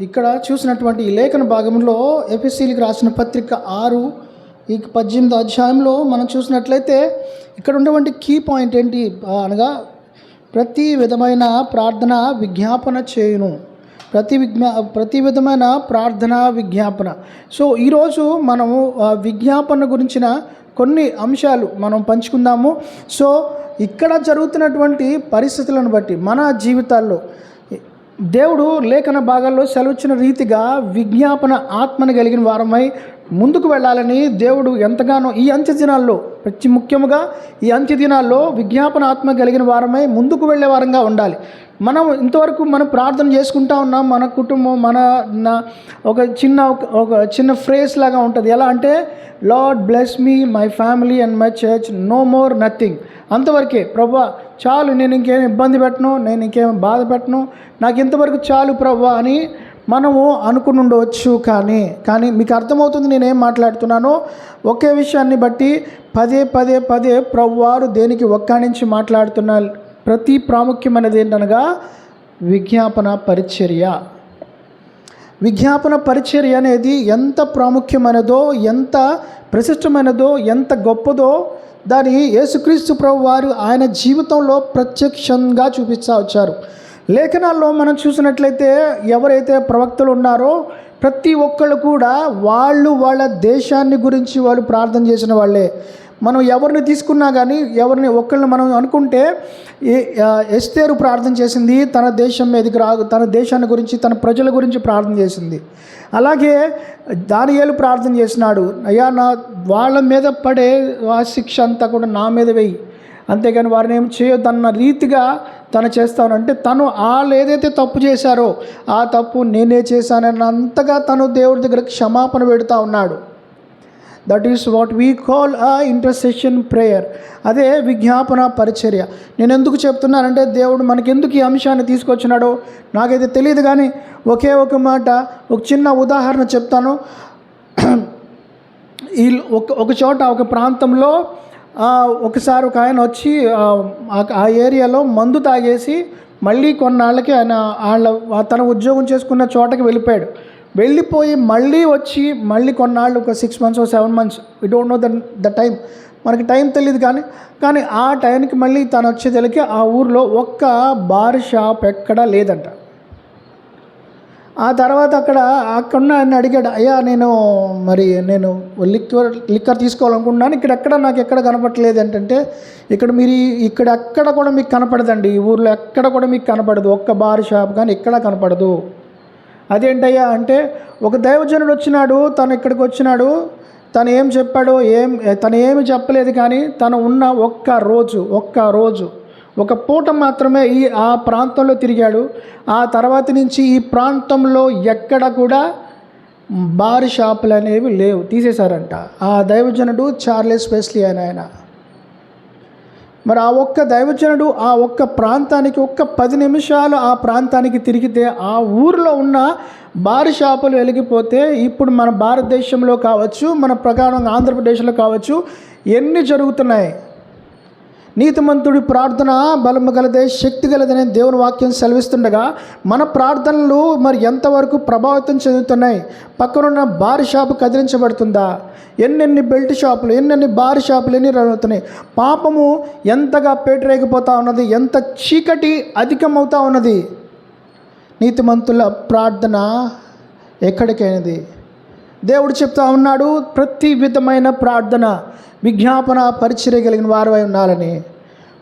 ఇక్కడ చూసినటువంటి ఈ లేఖన భాగంలో ఎఫెసీయులకు రాసిన పత్రిక 6 ఈ 18వ అధ్యాయంలో మనం చూసినట్లయితే ఇక్కడ ఉన్నటువంటి కీ పాయింట్ ఏంటి అనగా ప్రతి విధమైన ప్రార్థన విజ్ఞాపన చేయును. ప్రతి విధమైన ప్రార్థన విజ్ఞాపన. సో ఈరోజు మనము విజ్ఞాపన గురించిన కొన్ని అంశాలు మనం పంచుకుందాము. సో ఇక్కడ జరుగుతున్నటువంటి పరిస్థితులను బట్టి మన జీవితాల్లో దేవుడు లేఖన భాగాల్లో సెలవిచ్చిన రీతిగా విజ్ఞాపన ఆత్మను కలిగిన వారమై ముందుకు వెళ్ళాలని దేవుడు ఎంతగానో ఈ అంత్య దినాల్లో ముఖ్యముగా ఈ అంత్య దినాల్లో విజ్ఞాపన ఆత్మ కలిగిన వారమై ముందుకు వెళ్ళే వారంగా ఉండాలి. మనం ఇంతవరకు మనం ప్రార్థన చేసుకుంటా ఉన్నాం. మన కుటుంబం ఒక చిన్న ఫ్రేజ్ లాగా ఉంటుంది. ఎలా అంటే Lord bless me, my family and my church, no more nothing. అంతవరకే. ప్రభువా చాలు, నేను ఇంకేం ఇబ్బంది పెట్టను, నేను ఇంకేం బాధ పెట్టను, నాకు ఇంతవరకు చాలు ప్రభువా అని మనము అనుకుని ఉండవచ్చు. కానీ మీకు అర్థమవుతుంది నేనేం మాట్లాడుతున్నానో. ఒకే విషయాన్ని బట్టి పదే ప్రభువారు దేనికి ఒక్కడించి మాట్లాడుతున్నారు. ప్రతి ప్రాముఖ్యమైనది ఏంటనగా విజ్ఞాపన పరిచర్య అనేది ఎంత ప్రాముఖ్యమైనదో, ఎంత ప్రశస్తమైనదో, ఎంత గొప్పదో దాన్ని యేసుక్రీస్తు ప్రభువారు ఆయన జీవితంలో ప్రత్యక్షంగా చూపిస్తూ వచ్చారు. లేఖనాల్లో మనం చూసినట్లయితే ఎవరైతే ప్రవక్తలు ఉన్నారో ప్రతి ఒక్కళ్ళు కూడా వాళ్ళ దేశాన్ని గురించి వాళ్ళు ప్రార్థన చేసిన వాళ్ళే. మనం ఎవరిని తీసుకున్నా కానీ ఎవరిని ఒక్కళ్ళని మనం అనుకుంటే ఎస్తేరు ప్రార్థన చేసింది తన దేశం మీదకి తన దేశాన్ని గురించి, తన ప్రజల గురించి ప్రార్థన చేసింది. అలాగే దానియేలు ప్రార్థన చేసినాడు, అయ్యా వాళ్ళ మీద పడే ఆ శిక్ష అంతా కూడా నా మీద వెయ్యి, అంతేగాని వారిని ఏం చేయొద్దన్న రీతిగా తను చేస్తానంటే తను వాళ్ళు ఏదైతే తప్పు చేశారో ఆ తప్పు నేనే చేశానన్నంతగా తను దేవుడి దగ్గర క్షమాపణ పెడుతూ ఉన్నాడు. That is what we call intercession prayer. అదే విజ్ఞాపన పరిచర్య. నేను ఎందుకు చెప్తున్నానంటే దేవుడు మనకెందుకు ఈ అంశాన్ని తీసుకొచ్చినాడో నాకైతే తెలియదు. కానీ ఒకే ఒక మాట, ఒక చిన్న ఉదాహరణ చెప్తాను. ఒక చోట ఒక ప్రాంతంలో ఒకసారి ఒక ఆయన వచ్చి ఆ ఏరియాలో మందు తాగేసి మళ్ళీ కొన్నాళ్ళకి తన ఉద్యోగం చేసుకున్న చోటకి వెళ్ళిపోయి మళ్ళీ వచ్చి మళ్ళీ కొన్నాళ్ళు ఒక 6 months or 7 months, we don't know the time, మనకి టైం తెలియదు. కానీ ఆ టైంకి మళ్ళీ తను వచ్చేసరికి ఆ ఊరిలో ఒక్క బార్ షాప్ ఎక్కడా లేదంట. ఆ తర్వాత అక్కడ ఆయన అడిగాడు, అయ్యా నేను లిక్కర్ తీసుకోవాలనుకుంటున్నాను, నాకు ఎక్కడ కనపడలేదు ఏంటంటే ఇక్కడ ఎక్కడ కూడా మీకు కనపడదండి, ఈ ఊర్లో ఎక్కడ కూడా మీకు కనపడదు, ఒక్క బార్ షాప్ కానీ ఎక్కడా కనపడదు. అదేంటయ్యా అంటే ఒక దైవజనుడు వచ్చినాడు, తను ఇక్కడికి వచ్చినాడు, తను ఏం చెప్పాడో తను ఏమి చెప్పలేదు. కానీ తను ఉన్న ఒక్క రోజు ఒక పూట మాత్రమే ఆ ప్రాంతంలో తిరిగాడు. ఆ తర్వాత నుంచి ఈ ప్రాంతంలో ఎక్కడ కూడా బార్ షాపులు అనేవి లేవు, తీసేశారంట. ఆ దైవజనుడు చార్లెస్ వెస్లీ ఆయన. మరి ఆ ఒక్క దైవజనుడు ఆ ఒక్క ప్రాంతానికి 10 నిమిషాలు ఆ ప్రాంతానికి తిరిగితే ఆ ఊరిలో ఉన్న బార్ షాపులు వెలిగిపోతే ఇప్పుడు మన భారతదేశంలో కావచ్చు, మన ప్రకారంగా ఆంధ్రప్రదేశ్లో కావచ్చు ఎన్ని జరుగుతున్నాయి. నీతిమంతుడి ప్రార్థన బలము గలదే, శక్తి గలదనే దేవుని వాక్యం సెలవిస్తుండగా మన ప్రార్థనలు మరి ఎంతవరకు ప్రభావితం చెందుతున్నాయి? పక్కనున్న బార్ షాపు కదిలించబడుతుందా? ఎన్నెన్ని బెల్ట్ షాపులు, ఎన్నెన్ని బార్ షాపులు ఎన్ని రన్నుతున్నాయి? పాపము ఎంతగా పేటరేగిపోతూ ఉన్నది, ఎంత చీకటి అధికమవుతూ ఉన్నది. నీతిమంతుల ప్రార్థన ఎక్కడికైనది. దేవుడు చెప్తా ఉన్నాడు, ప్రతి విధమైన ప్రార్థన విజ్ఞాపన పరిచర్య కలిగిన వారమై ఉండాలని.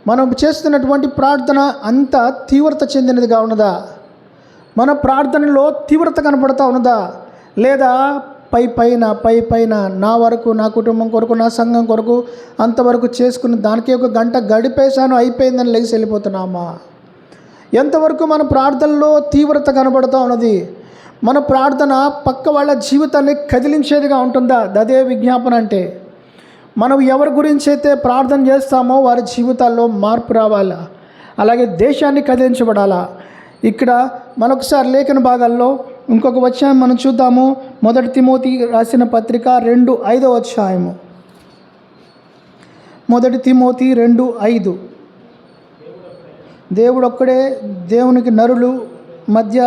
మనం చేస్తున్నటువంటి ప్రార్థన అంత తీవ్రత చెందినదిగా ఉన్నదా? మన ప్రార్థనలో తీవ్రత కనపడుతూ ఉన్నదా? లేదా పైన నా వరకు, నా కుటుంబం కొరకు, నా సంఘం కొరకు అంతవరకు చేసుకుని దానికి 1 గంట గడిపేశాను అయిపోయిందని లెగిసి వెళ్ళిపోతున్నామా? ఎంతవరకు మన ప్రార్థనలో తీవ్రత కనబడుతూ ఉన్నది? మన ప్రార్థన పక్క వాళ్ళ జీవితాన్ని కదిలించేదిగా ఉంటుందా? అదే విజ్ఞాపన అంటే. మనం ఎవరి గురించి అయితే ప్రార్థన చేస్తామో వారి జీవితాల్లో మార్పు రావాలా, అలాగే దేశాన్ని కదిలించబడాలా. ఇక్కడ మనొకసారి లేఖన భాగాల్లో ఇంకొక వచనం మనం చూద్దాము. 1 తిమోతి రాసిన పత్రిక 2:5 అధ్యాయము. 1 తిమోతి 2:5. దేవుడు ఒక్కడే, దేవునికి నరులు మధ్య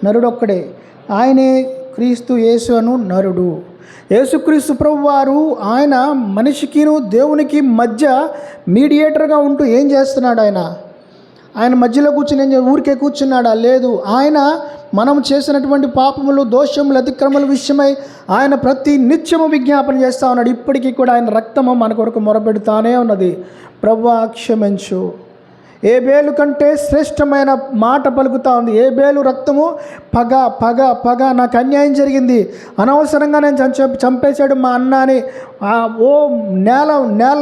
నరుడొక్కడే, ఆయనే క్రీస్తు యేసు అను నరుడు. యేసుక్రీస్తు ప్రభువారు ఆయన మనిషికిను దేవునికి మధ్య మీడియేటర్గా ఉంటూ ఏం చేస్తున్నాడు? ఆయన మధ్యలో కూర్చుని ఊరికే కూర్చున్నాడా? లేదు. ఆయన మనం చేసినటువంటి పాపములు, దోషములు, అతిక్రమల విషయమై ఆయన ప్రతి నిత్యము విజ్ఞాపన చేస్తూ ఉన్నాడు. ఇప్పటికీ కూడా ఆయన రక్తము మన కొరకు మొరపెడుతానే ఉన్నది, ప్రభువా క్షమించు. ఏబేలు కంటే శ్రేష్టమైన మాట పలుకుతా ఉంది. ఏబేలు రక్తము పగ పగ పగ, నాకు అన్యాయం జరిగింది, అనవసరంగా నేను చంపేశాడు మా అన్న అని ఓ నేల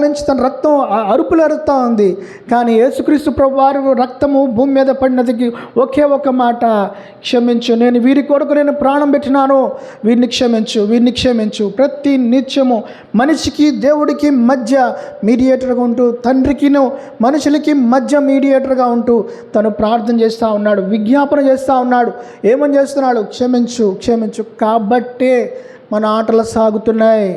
నుంచి తన రక్తం అరుపులు అరుస్తూ ఉంది. కానీ యేసుక్రీస్తు ప్రభు వారి రక్తము భూమి మీద పడినదికి ఒకే ఒక మాట, క్షమించు, నేను వీరి కొరకు నేను ప్రాణం పెట్టినాను, వీరిని క్షమించు, వీరిని క్షమించు. ప్రతి నిత్యము మనిషికి దేవుడికి మధ్య మీడియేటర్గా ఉంటూ, తండ్రికిను మనుషులకి మధ్య మీడియేటర్గా ఉంటూ తను ప్రార్థన చేస్తూ ఉన్నాడు, విజ్ఞాపన చేస్తూ ఉన్నాడు. ఏమని చేస్తున్నాడు? క్షమించు, క్షమించు. కాబట్టే మన ఆటలు సాగుతున్నాయి,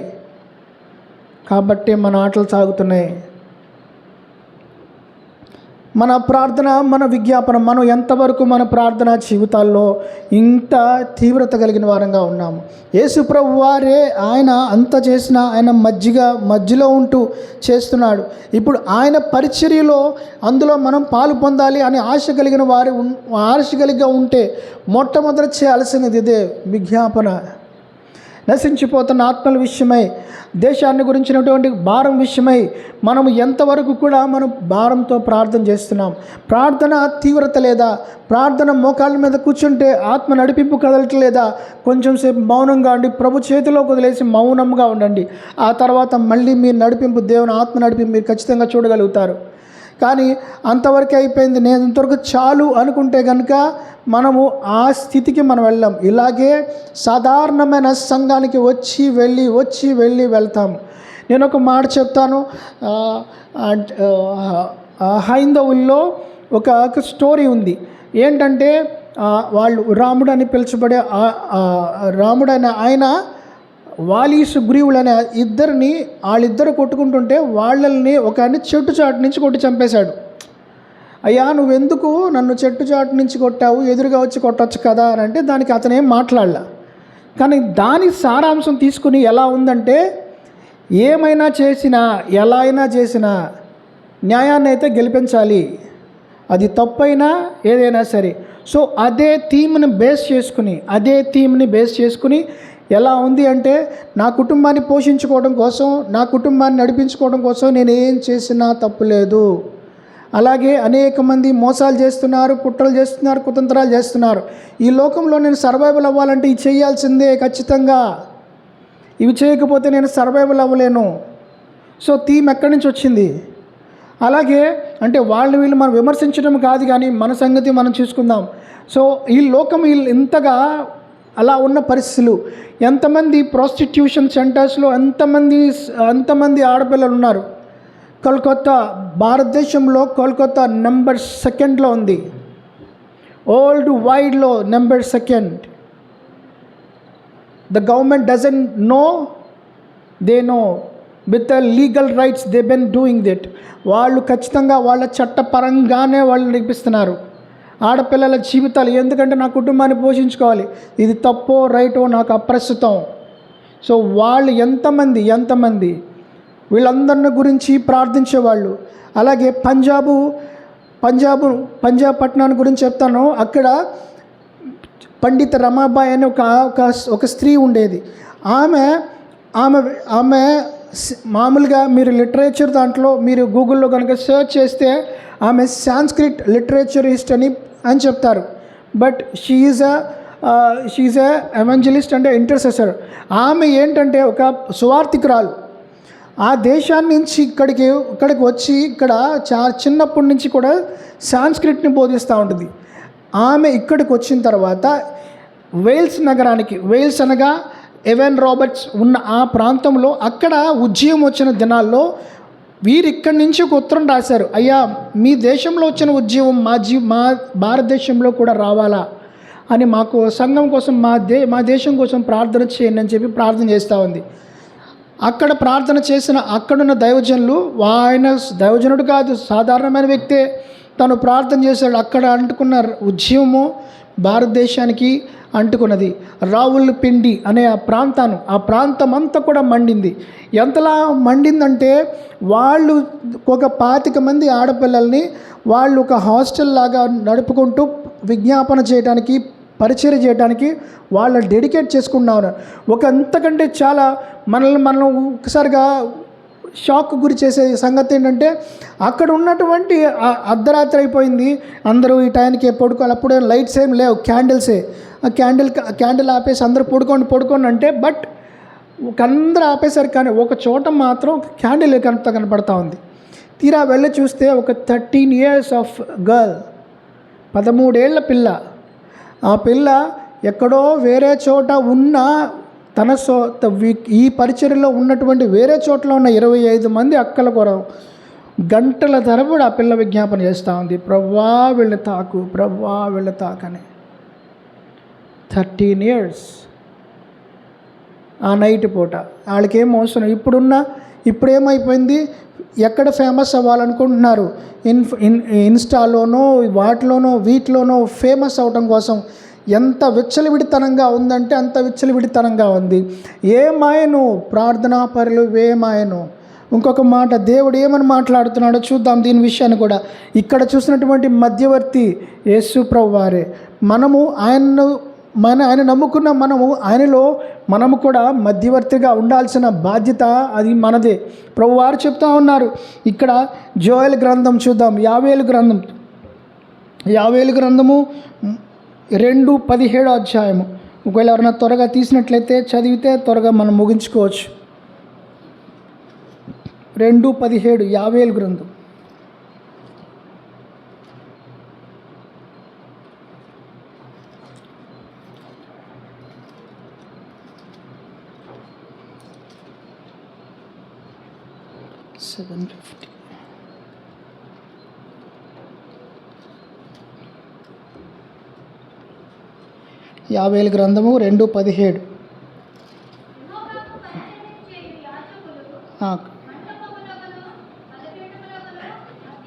మన ప్రార్థన, మన విజ్ఞాపన, మనం ఎంతవరకు మన ప్రార్థన జీవితాల్లో ఇంత తీవ్రత కలిగిన వారంగా ఉన్నాము. యేసు ప్రభు వారే ఆయన అంత చేసిన, ఆయన మధ్యలో ఉంటూ చేస్తున్నాడు. ఇప్పుడు ఆయన పరిచర్యలో అందులో మనం పాలు పొందాలి అని ఆశ కలిగిగా ఉంటే మొట్టమొదటి చేయాల్సినది ఇదే, విజ్ఞాపన. నశించిపోతున్న ఆత్మల విషయమై, దేశాన్ని గురించినటువంటి భారం విషయమై మనము ఎంతవరకు కూడా మనం భారంతో ప్రార్థన చేస్తున్నాం? ప్రార్థన తీవ్రత లేదా? ప్రార్థన మోకాళ్ళ మీద కూర్చుంటే ఆత్మ నడిపింపు కదలట్లేదా? కొంచెం సేపు మౌనంగా ఉండి ప్రభు చేతిలో వదిలేసి మౌనంగా ఉండండి. ఆ తర్వాత మళ్ళీ మీ నడిపింపు, దేవుని ఆత్మ నడిపింపు మీరు ఖచ్చితంగా చూడగలుగుతారు. కానీ అంతవరకు అయిపోయింది, నేను ఇంతవరకు చాలు అనుకుంటే కనుక మనము ఆ స్థితికి మనం వెళ్ళాం. ఇలాగే సాధారణమైన సంఘానికి వచ్చి వెళ్ళి వెళ్తాము. నేను ఒక మాట చెప్తాను. హైందవుల్లో ఒక స్టోరీ ఉంది. ఏంటంటే వాళ్ళు రాముడు అని పిలుచబడే రాముడైన ఆయన వాలి సుగ్రీవులు అనే వాళ్ళిద్దరు కొట్టుకుంటుంటే వాళ్ళని ఒక ఆయన చెట్టు చాటు నుంచి కొట్టి చంపేశాడు. అయ్యా నువ్వెందుకు నన్ను చెట్టు చాటు నుంచి కొట్టావు, ఎదురుగా వచ్చి కొట్టచ్చు కదా అని అంటే దానికి అతనేం మాట్లాడలా. కానీ దాని సారాంశం తీసుకుని ఎలా ఉందంటే, ఏమైనా చేసినా ఎలా అయినా చేసినా న్యాయాన్ని అయితే గెలిపించాలి, అది తప్పైనా ఏదైనా సరే. సో అదే థీమ్ని బేస్ చేసుకుని ఎలా ఉంది అంటే, నా కుటుంబాన్ని పోషించుకోవడం కోసం, నా కుటుంబాన్ని నడిపించుకోవడం కోసం నేను ఏం చేసినా తప్పులేదు. అలాగే అనేక మంది మోసాలు చేస్తున్నారు, కుట్రలు చేస్తున్నారు, కుతంత్రాలు చేస్తున్నారు. ఈ లోకంలో నేను సర్వైవల్ అవ్వాలంటే ఇది చేయాల్సిందే ఖచ్చితంగా, ఇవి చేయకపోతే నేను సర్వైవల్ అవ్వలేను. సో థీమ్ ఎక్కడి నుంచి వచ్చింది? అలాగే అంటే వీళ్ళు మనం విమర్శించడం కాదు, కానీ మన సంగతి మనం చూసుకుందాం. సో ఈ లోకం ఇంతగా అలా ఉన్న పరిస్థితులు, ఎంతమంది ప్రాస్టిట్యూషన్ సెంటర్స్లో ఎంతమంది ఆడపిల్లలు ఉన్నారు. భారతదేశంలో కోల్కతా నెంబర్ 2 ఉంది, వరల్డ్ వైడ్లో number 2. The government doesn't know, they know with the legal rights they been doing that. వాళ్ళు ఖచ్చితంగా వాళ్ళ చట్టపరంగానే వాళ్ళు నడిపిస్తున్నారు ఆడపిల్లల జీవితాలు. ఎందుకంటే నా కుటుంబాన్ని పోషించుకోవాలి, ఇది తప్పో రైటో నాకు అప్రస్తుతం. సో వాళ్ళు ఎంతమంది వీళ్ళందరిని గురించి ప్రార్థించేవాళ్ళు. అలాగే పంజాబ్ పట్టణాన్ని గురించి చెప్తాను. అక్కడ పండిత రమాబాయి అనే ఒక స్త్రీ ఉండేది. ఆమె మామూలుగా మీరు లిటరేచర్ దాంట్లో మీరు గూగుల్లో కనుక సెర్చ్ చేస్తే ఆమె సాంస్క్రిట్ లిటరేచరిస్ట్ అని చెప్తారు. బట్ షీఈజ్ ఎ ఎవంజలిస్ట్ అంటే ఇంటర్సెసర్. ఆమె ఏంటంటే ఒక సువార్థికురాలు. ఆ దేశాన్ని నుంచి ఇక్కడికి వచ్చి ఇక్కడ చిన్నప్పటి నుంచి కూడా సాంస్క్రిట్ని బోధిస్తూ ఉంటుంది. ఆమె ఇక్కడికి వచ్చిన తర్వాత వేల్స్ అనగా ఎవెన్ రాబర్ట్స్ ఉన్న ఆ ప్రాంతంలో అక్కడ ఉద్యమం వచ్చిన దినాల్లో వీరు ఇక్కడి నుంచి ఒక ఉత్తరం రాశారు. అయ్యా మీ దేశంలో వచ్చిన ఉద్యమం మా భారతదేశంలో కూడా రావాలా అని మాకు సంఘం కోసం మా దేశం కోసం ప్రార్థన చేయండి అని చెప్పి ప్రార్థన చేస్తూ ఉంది. అక్కడ ప్రార్థన చేసిన అక్కడున్న దైవజనులు, ఆయన దైవజనుడు కాదు, సాధారణమైన వ్యక్తే, తను ప్రార్థన చేశాడు. అక్కడ అంటుకున్న ఉద్యమము భారతదేశానికి అంటుకున్నది. రావులపిండి అనే ఆ ప్రాంతం అంతా కూడా మండింది. ఎంతలా మండిందంటే వాళ్ళు ఒక 25 మంది ఆడపిల్లల్ని వాళ్ళు ఒక హాస్టల్ లాగా నడుపుకుంటూ విజ్ఞాపన చేయడానికి, పరిచయం చేయడానికి వాళ్ళు డెడికేట్ చేసుకున్నారు. ఒక అంతకంటే చాలా మనం ఒకసారిగా షాక్ గురి చేసే సంగతి ఏంటంటే, అక్కడ ఉన్నటువంటి అర్ధరాత్రి అయిపోయింది, అందరూ ఈ టైంకి పడుకోవాలి. అప్పుడే లైట్స్ ఏం లేవు, క్యాండిల్సే. ఆ క్యాండిల్ ఆపేసి అందరూ పడుకోండి అంటే, బట్ అందరూ ఆపేశారు. కానీ ఒక చోట మాత్రం క్యాండిల్ కనపడతా ఉంది. తీరా వెళ్ళి చూస్తే ఒక 13 years ఆఫ్ గర్ల్, 13 ఏళ్ల పిల్ల. ఆ పిల్ల ఎక్కడో వేరే చోట ఉన్న ఈ పరిచర్యలో ఉన్నటువంటి వేరే చోట్ల ఉన్న 25 మంది అక్కల కొరకు గంటల తరబడి ఆ పిల్ల విజ్ఞాపన చేస్తూ ఉంది, ప్రభువా వీళ్ళని తాకు, ప్రభువా వీళ్ళని తాకని. 13 years ఆ నైట్ పూట. వాళ్ళకేం అవసరం. ఇప్పుడేమైపోయింది, ఎక్కడ ఫేమస్ అవ్వాలనుకుంటున్నారు, ఇన్స్టాలోనో వీటిలోనో ఫేమస్ అవటం కోసం ఎంత విచ్చలవిడితనంగా ఉందంటే అంత విచ్చలవిడితనంగా ఉంది. ఏమాయను ప్రార్థనా పరులు ఏమాయను. ఇంకొక మాట దేవుడు ఏమని మాట్లాడుతున్నాడో చూద్దాం. దీని విషయాన్ని కూడా ఇక్కడ చూసినటువంటి మధ్యవర్తి యేసు ప్రభు వారే. ఆయన నమ్ముకున్న మనము కూడా మధ్యవర్తిగా ఉండాల్సిన బాధ్యత అది మనదే. ప్రభువారు చెప్తా ఉన్నారు. ఇక్కడ జోయల్ గ్రంథం చూద్దాం. యావేలు గ్రంథము 2:17 అధ్యాయము. ఒకవేళ ఎవరైనా త్వరగా తీసినట్లయితే చదివితే త్వరగా మనం ముగించుకోవచ్చు. 2:17 యావేలు గ్రంథం. యావేలు గ్రంథము 2:17.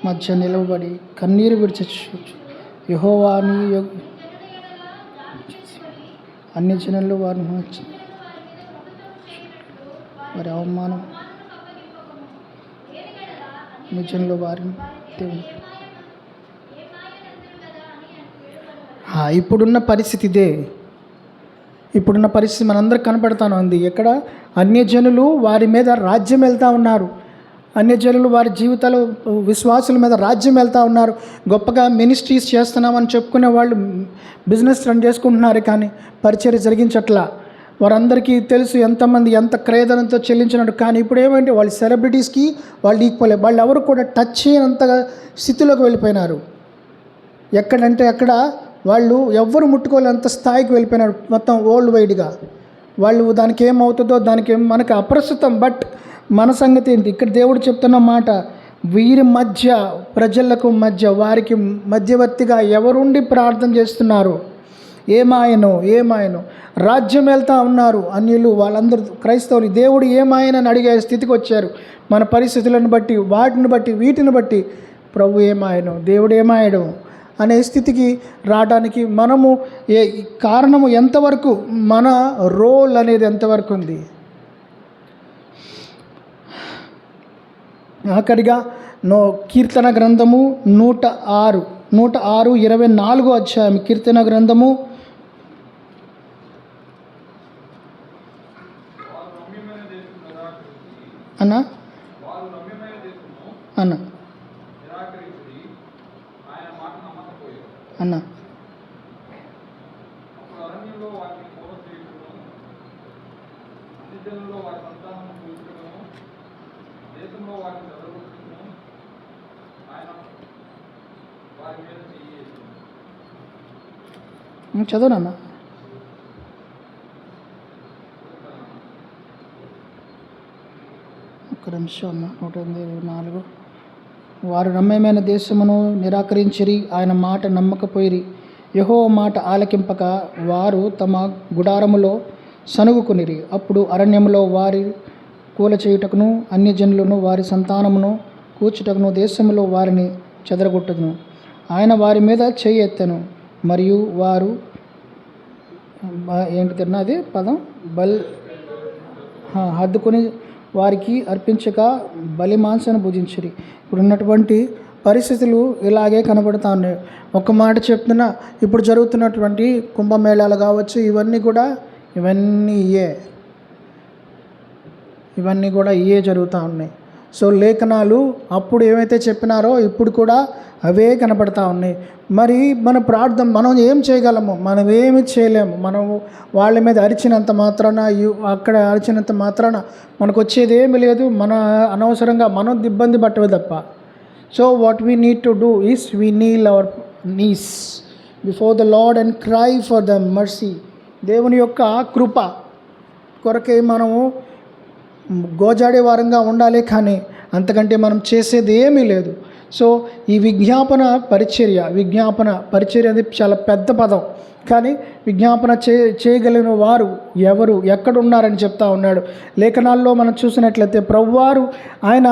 మధ్య నిలబడి కన్నీరు విడిచచ్చు యెహోవాని అన్ని జనులు వారి అవమానం అన్ని జనులు వారిని ఇప్పుడున్న పరిస్థితి ఇదే. ఇప్పుడున్న పరిస్థితి మనందరికి కనపడతాను ఉంది. ఎక్కడ అన్యజనులు వారి మీద రాజ్యం వెళ్తూ ఉన్నారు. అన్యజనులు వారి జీవితాలు విశ్వాసుల మీద రాజ్యం వెళ్తూ ఉన్నారు. గొప్పగా మినిస్ట్రీస్ చేస్తున్నామని చెప్పుకునే వాళ్ళు బిజినెస్ రన్ చేసుకుంటున్నారు, కానీ పరిచర్య జరిగించట్లా. వారందరికీ తెలుసు ఎంతమంది ఎంత క్రయధనంతో చెల్లించినట్టు. కానీ ఇప్పుడు ఏమంటే వాళ్ళు సెలబ్రిటీస్కి వాళ్ళు ఈక్వల్. వాళ్ళు ఎవరు కూడా టచ్ చేయనంతగా స్థితిలోకి వెళ్ళిపోయినారు. ఎక్కడంటే అక్కడ వాళ్ళు ఎవ్వరు ముట్టుకోలేనంత స్థాయికి వెళ్ళిపోయినారు. మొత్తం వరల్డ్ వైడ్గా వాళ్ళు దానికి ఏమవుతుందో దానికి మనకు అప్రస్తుతం. బట్ మన సంగతి ఏంటి? ఇక్కడ దేవుడు చెప్తున్న మాట, వీరి మధ్య ప్రజలకు మధ్య వారికి మధ్యవర్తిగా ఎవరుండి ప్రార్థన చేస్తున్నారు? ఏమాయనో రాజ్యం వెళ్తూ ఉన్నారు అన్యులు. వాళ్ళందరూ క్రైస్తవులు. దేవుడు ఏమాయనని అడిగే స్థితికి వచ్చారు. మన పరిస్థితులను బట్టి, వీటిని బట్టి ప్రభు ఏమాయను, దేవుడు ఏమాయడు అనే స్థితికి రావడానికి మనము కారణము ఎంతవరకు, మన రోల్ అనేది ఎంతవరకు ఉంది? ఆఖరిగా కీర్తన గ్రంథము 106:24 అధ్యాయం. కీర్తన గ్రంథము అన్న చదువునన్న. ఒక్క నిమిషం అన్న. 124. వారు రమ్యమైన దేశమును నిరాకరించిరి, ఆయన మాట నమ్మకపోయిరి. యెహోవా మాట ఆలకింపక వారు తమ గుడారములో సనుగుకొనిరి. అప్పుడు అరణ్యములో వారి కూలచేయుటకును అన్యజనులను వారి సంతానమును కూర్చుటకును దేశములో వారిని చెదరగొట్టుదును. ఆయన వారి మీద చెయ్యి ఎత్తెను, మరియు వారు ఏంటి తిన్నది పదం హద్దుకొని వారికి అర్పించక బలి మాంసాన్ని భుజించిరి. ఇప్పుడు ఉన్నటువంటి పరిస్థితులు ఇలాగే కనబడుతూ ఉన్నాయి. ఒక మాట చెప్తున్నా, ఇప్పుడు జరుగుతున్నటువంటి కుంభమేళాలు కావచ్చు, ఇవన్నీ కూడా ఇవన్నీ జరుగుతూ ఉన్నాయి. సో లేఖనాలు అప్పుడు ఏమైతే చెప్పినారో ఇప్పుడు కూడా అవే కనపడతా ఉన్నాయి. మరి మన ప్రార్థన మనం ఏం చేయగలము? మనం ఏమి చేయలేము. మనం వాళ్ళ మీద అరిచినంత మాత్రాన, అక్కడ అరిచినంత మాత్రాన మనకు వచ్చేది ఏమి లేదు. మన అనవసరంగా మనం ఇబ్బంది పట్టవే తప్ప. So what we need to do is we kneel our knees before the Lord and cry for the mercy. దేవుని యొక్క కృప కొరకే మనము గోజాడే వారంగా ఉండాలి, కానీ అంతకంటే మనం చేసేది ఏమీ లేదు. సో ఈ విజ్ఞాపన పరిచర్య అనేది చాలా పెద్ద పదం, కానీ విజ్ఞాపన చేయగలిగిన వారు ఎవరు, ఎక్కడున్నారని చెప్తా ఉన్నాడు. లేఖనాల్లో మనం చూసినట్లయితే ప్రభువారు ఆయన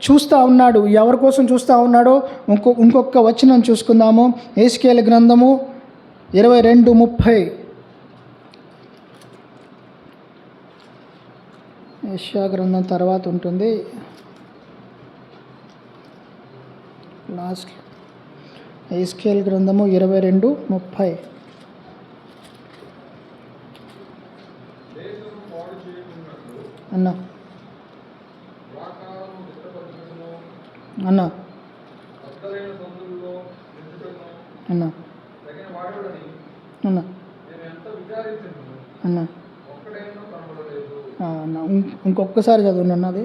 చూస్తూ ఉన్నాడు. ఎవరి కోసం చూస్తూ ఉన్నాడో ఇంకొక వచనం చూసుకుందాము. యెహెజ్కేలు గ్రంథము 22:30. యెషయా గ్రంథం తర్వాత ఉంటుంది లాస్ట్. యెహెజ్కేలు గ్రంథము 22:30. అన్న అన్న అన్న అన్న అన్న ఇంకొకసారి చదవండి అన్నది.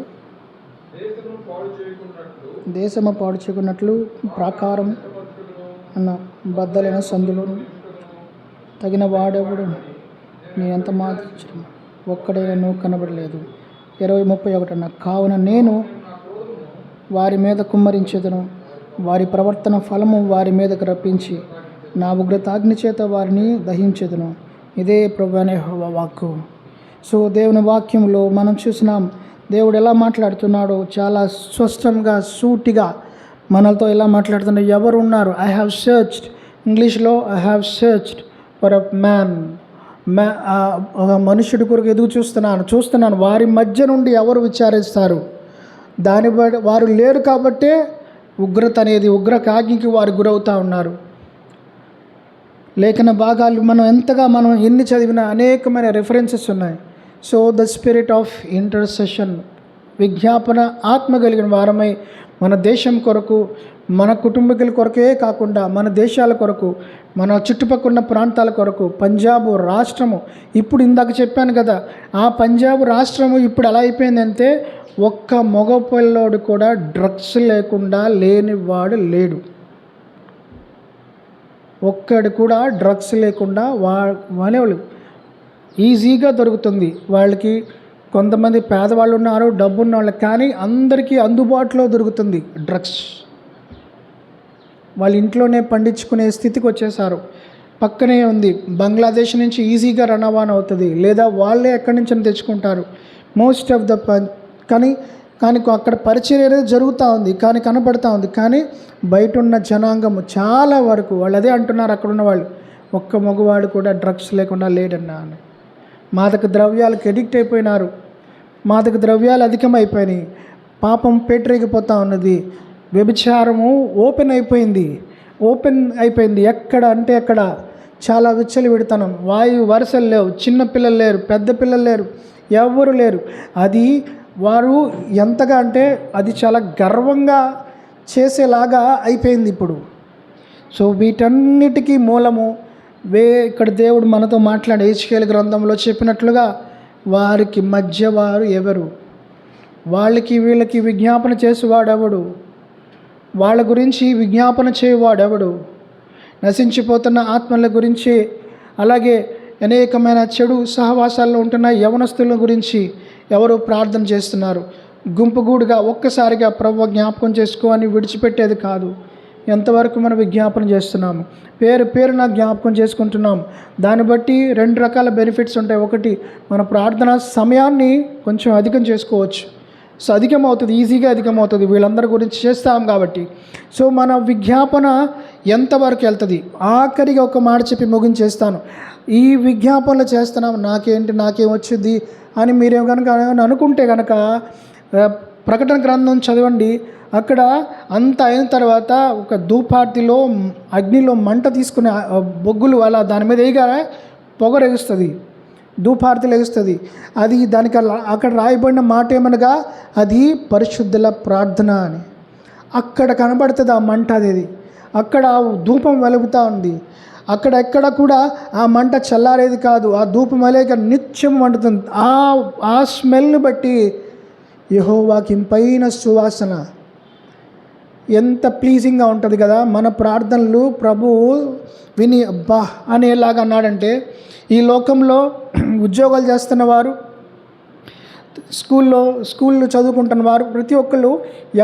దేశము పాడు చేయకున్నట్లు ప్రాకారం అన్న బద్దలైన సందులు తగిన వాడెవడు నేనెంత మాత్రం ఒక్కడైనా కనబడలేదు. 20:31 అన్న కావున నేను వారి మీద కుమ్మరించేదను, వారి ప్రవర్తన ఫలము వారి మీదకు రప్పించి నా ఉగ్రతాగ్ని చేత వారిని దహించేదను. ఇదే ప్రభువైన యెహోవా వాక్కు. సో దేవుని వాక్యంలో మనం చూసినాం దేవుడు ఎలా మాట్లాడుతున్నాడో చాలా స్పష్టంగా సూటిగా మనలతో ఎలా మాట్లాడుతున్నాడు. ఎవరు ఉన్నారు? ఐ హ్యావ్ సర్చ్డ్, ఇంగ్లీష్లో I have searched for a man. ఒక మనుషుడి కొరకు ఎదుగు చూస్తున్నాను. వారి మధ్య నుండి ఎవరు విచారిస్తారు? దాని బట్టి వారు లేరు కాబట్టే ఉగ్రత అనేది ఉగ్రకాగ్నికి వారు గురవుతూ ఉన్నారు. లేఖన భాగాలు మనం ఎన్ని చదివినా అనేకమైన రెఫరెన్సెస్ ఉన్నాయి. So the spirit of intercession, విజ్ఞాపన ఆత్మ కలిగిన వారమై మన దేశం కొరకు, మన కుటుంబీకుల కొరకే కాకుండా మన దేశాల కొరకు, మన చుట్టుపక్కల ప్రాంతాల కొరకు, పంజాబ్ రాష్ట్రము ఇప్పుడు ఇందాక చెప్పాను కదా, ఆ పంజాబ్ రాష్ట్రము ఇప్పుడు ఎలా అయిపోయిందంటే ఒక్క మగ పిల్లోడు కూడా డ్రగ్స్ లేకుండా లేనివాడు లేడు. ఒక్కడు కూడా డ్రగ్స్ లేకుండా వాళ్ళు ఈజీగా దొరుకుతుంది. వాళ్ళకి కొంతమంది పేదవాళ్ళు ఉన్నారు, డబ్బు ఉన్న వాళ్ళు, కానీ అందరికీ అందుబాటులో దొరుకుతుంది డ్రగ్స్. వాళ్ళ ఇంట్లోనే పండించుకునే స్థితికి వచ్చేసారు. పక్కనే ఉంది, బంగ్లాదేశ్ నుంచి ఈజీగా రవాణా అవుతుంది, లేదా వాళ్ళే ఎక్కడి నుంచి తెచ్చుకుంటారు మోస్ట్ ఆఫ్ ద కానీ అక్కడ పరిచర్య అనేది జరుగుతూ ఉంది, కానీ కనపడుతూ ఉంది. కానీ బయట ఉన్న జనాంగము చాలా వరకు వాళ్ళు అదే అంటున్నారు, అక్కడ ఉన్న వాళ్ళు ఒక్క మగవాడు కూడా డ్రగ్స్ లేకుండా లేడన్నా అని. మాదక ద్రవ్యాలకు ఎడిక్ట్ అయిపోయినారు, మాదక ద్రవ్యాలు అధికమైపోయినాయి, పాపం పేటరేగిపోతూ ఉన్నది, వ్యభిచారము ఓపెన్ అయిపోయింది. ఎక్కడ అంటే అక్కడ చాలా విచ్చలవిడతనం, వరుసలు లేవు, చిన్న పిల్లలు లేరు, పెద్ద పిల్లలు లేరు, ఎవరు లేరు. అది వారు ఎంతగా అంటే అది చాలా గర్వంగా చేసేలాగా అయిపోయింది ఇప్పుడు. సో వీటన్నిటికీ మూలము ఇక్కడ దేవుడు మనతో మాట్లాడే యెహెజ్కేలు గ్రంథంలో చెప్పినట్లుగా వారికి మధ్య వారు ఎవరు, వాళ్ళకి వీళ్ళకి విజ్ఞాపన చేసేవాడెవడు, వాళ్ళ గురించి విజ్ఞాపన చేయవాడెవడు, నశించిపోతున్న ఆత్మల గురించి, అలాగే అనేకమైన చెడు సహవాసాల్లో ఉంటున్న యవనస్తుల గురించి ఎవరు ప్రార్థన చేస్తున్నారు? గుంపుగూడుగా ఒక్కసారిగా ప్రభువు జ్ఞాపకం చేసుకోని విడిచిపెట్టేది కాదు. ఎంతవరకు మనం విజ్ఞాపన చేస్తున్నాము, పేరున జ్ఞాపకం చేసుకుంటున్నాం. దాన్ని బట్టి 2 రకాల బెనిఫిట్స్ ఉంటాయి. ఒకటి, మన ప్రార్థన సమయాన్ని కొంచెం అధికం చేసుకోవచ్చు. సో అధికమవుతుంది, ఈజీగా అధికమవుతుంది వీళ్ళందరి గురించి చేస్తాం కాబట్టి. సో మన విజ్ఞాపన ఎంతవరకు వెళ్తుంది? ఆఖరిగా ఒక మాట చెప్పి ముగించేస్తాను. ఈ విజ్ఞాపనలు చేస్తున్నాం నాకేం వచ్చింది అని మీరేం కనుక అనుకుంటే కనుక ప్రకటన గ్రంథం చదవండి. అక్కడ అంత అయిన తర్వాత ఒక ధూపార్తిలో అగ్నిలో మంట తీసుకునే బొగ్గులు అలా దాని మీద వేయగా పొగరెగుస్తుంది, ధూపార్తి లెగుస్తుంది. అది దానికి అక్కడ రాయబడిన మాట ఏమనగా అది పరిశుద్ధుల ప్రార్థన అని. అక్కడ కనబడుతుంది ఆ మంట అనేది, అక్కడ ధూపం వెలుగుతూ ఉంది. అక్కడెక్కడ కూడా ఆ మంట చల్లారేది కాదు, ఆ ధూపం వలేక నిత్యం మండుతుంది. ఆ స్మెల్ని బట్టి యెహోవాకి ఇంపైన సువాసన ఎంత ప్లీజింగ్గా ఉంటుంది కదా. మన ప్రార్థనలు ప్రభువు విని అబ్బా అనేలాగా అన్నాడంటే, ఈ లోకంలో ఉద్యోగాలు చేస్తున్న వారు, స్కూళ్ళు చదువుకుంటున్న వారు ప్రతి ఒక్కళ్ళు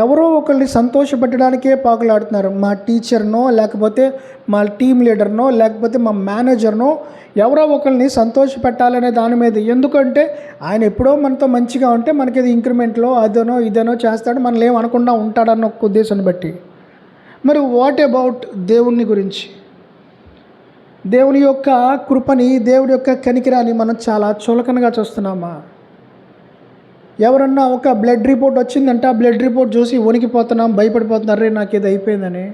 ఎవరో ఒకరిని సంతోషపెట్టడానికే పాకులాడుతున్నారు. మా టీచర్నో, లేకపోతే మా టీం లీడర్నో, లేకపోతే మా మేనేజర్నో ఎవరో ఒకరిని సంతోషపెట్టాలనే దాని మీద. ఎందుకంటే ఆయన ఎప్పుడో మనతో మంచిగా ఉంటే మనకి ఇది ఇంక్రిమెంట్లో ఇదేనో చేస్తాడు, మనల్ని ఏమనకుండా ఉంటాడన్న ఒక ఉద్దేశాన్ని బట్టి. మరి వాట్ అబౌట్ దేవుని గురించి? దేవుని యొక్క కృపని, దేవుడి యొక్క కనికిరాన్ని మనం చాలా చులకనగా చూస్తున్నామా? ఎవరన్నా ఒక బ్లడ్ రిపోర్ట్ వచ్చిందంటే ఆ బ్లడ్ రిపోర్ట్ చూసి వణికిపోతున్నాం, భయపడిపోతున్నారు, రే నాకు ఇది అయిపోయిందని.